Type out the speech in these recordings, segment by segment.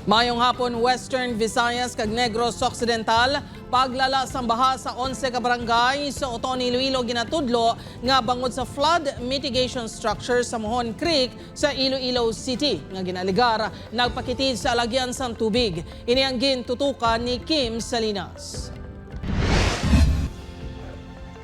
Mayong hapon, Western Visayas kag Negros Occidental, paglala sang baha sa 11 ka barangay sa Oton, Iloilo ginatudlo nga bangod sa flood mitigation structure sa Mohon Creek sa Iloilo City nga ginaligar nagpakitid sa alagyan sang tubig. Ini ang gintutukan ni Kim Salinas.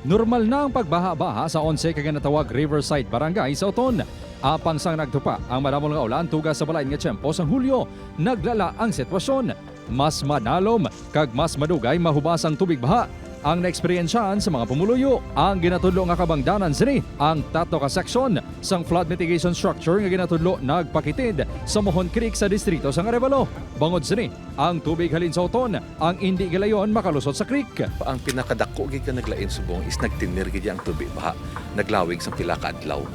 Normal na ang pagbaha-baha sa 11 ka ginatawag Riverside Barangay sa Oton. Apang sang nagtupa ang maramol nga ulan tuga sa balain nga tiyempo sa Hulyo, naglala ang sitwasyon. Mas manalom kag mas madugay mahubas ang tubig baha ang naeksperiensyahan sa mga pumuluyo. Ang ginatudlo nga kabangdanan sini ang tatlo ka seksyon sang flood mitigation structure nga ginatudlo nagpakitid sa Mohon Creek sa distrito sang Arevalo. Bangod sini ang tubig halin sa Oton ang indi gilayon makalusot sa creek. Ang pinakadako gid ka naglain subong is nagtinir gid ang tubig baha, naglawig sa pila ka adlaw.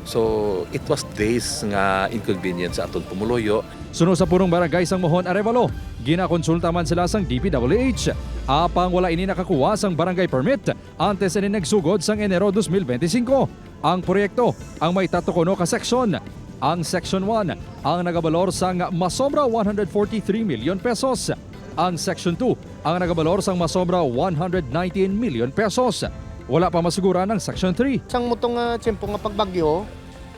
So it was days nga inconvenience sa aton pumuloyo. Sunod sa punong barangay sang Mohon Arevalo, ginakonsulta man sila sang DPWH. Apang wala ini nakakuha sang barangay permit antes ini nagsugod sang Enero 2025. Ang proyekto ang may tatukono ka seksyon. Ang Section 1 ang nagabalor sang masobra 143 million pesos. Ang Section 2 ang nagabalor sang masobra 119 million pesos. Wala pa masugura ng Section 3. Sang mo nga tiyempo nga pagbagyo,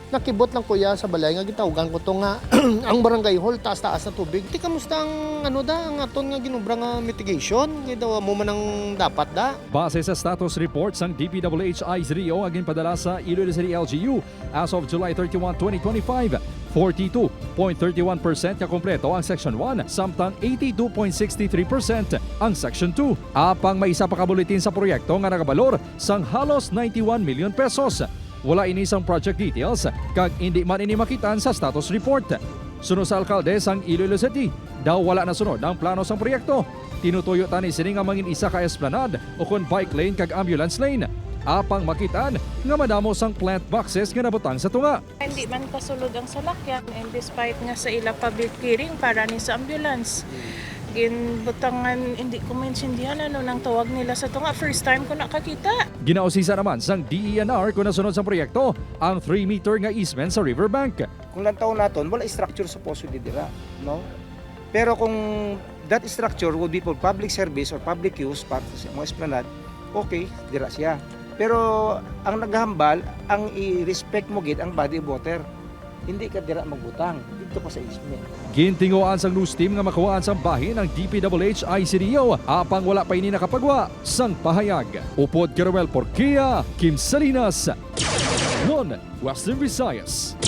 nakibot lang kuya sa balay nga gitawgan ko to nga ang barangay hall taas-taas na tubig. Di kamusta ang ang aton nga ginubra nga mitigation? Gidaw mo man ang dapat da. Base sa status report sang DPWH IZRIO agin padala sa Iloilo City LGU as of July 31, 2025, 42.31% ka kompleto ang Section 1 samtang 82.63% ang Section 2. Apang may isa pa ka buletin sa proyekto nga nagabalor sang halos 91 million pesos. Wala ini sang project details kag hindi man ini makitan sa status report. Sunod sa alkalde sang Iloilo City, daw wala na sunod ang plano sang proyekto. Tinutuyo tani sini nga mangin isa ka esplanade o kon bike lane kag ambulance lane. Apang makitaan nga madamo sang plant boxes nga nabutang sa tunga. Hindi man kasulod ang salakyan and despite nga sa ila public hearing para ni sa ambulance. Ginbutangan hindi ko maintindihan nang tawag nila sa tunga. First time ko nakakita. Ginausisa naman sang DENR kung nasunod sa proyekto ang 3-meter nga easement sa riverbank. Kung lantaw naton, wala structure supposedly dira, no? Pero kung that structure would be for public service or public use, para sa mga esplanade, okay, dira siya. Pero ang naghambal, ang i-respect mo gid ang body of water. Hindi ka dira magbutang dito pa sa easement. Gintinguan sang news team nga makuhaan sang bahin ng DPWH ICDO apang wala pa ini nakapagwa sang pahayag. Upod Caruel Porquia, Kim Salinas, 1 Western Visayas.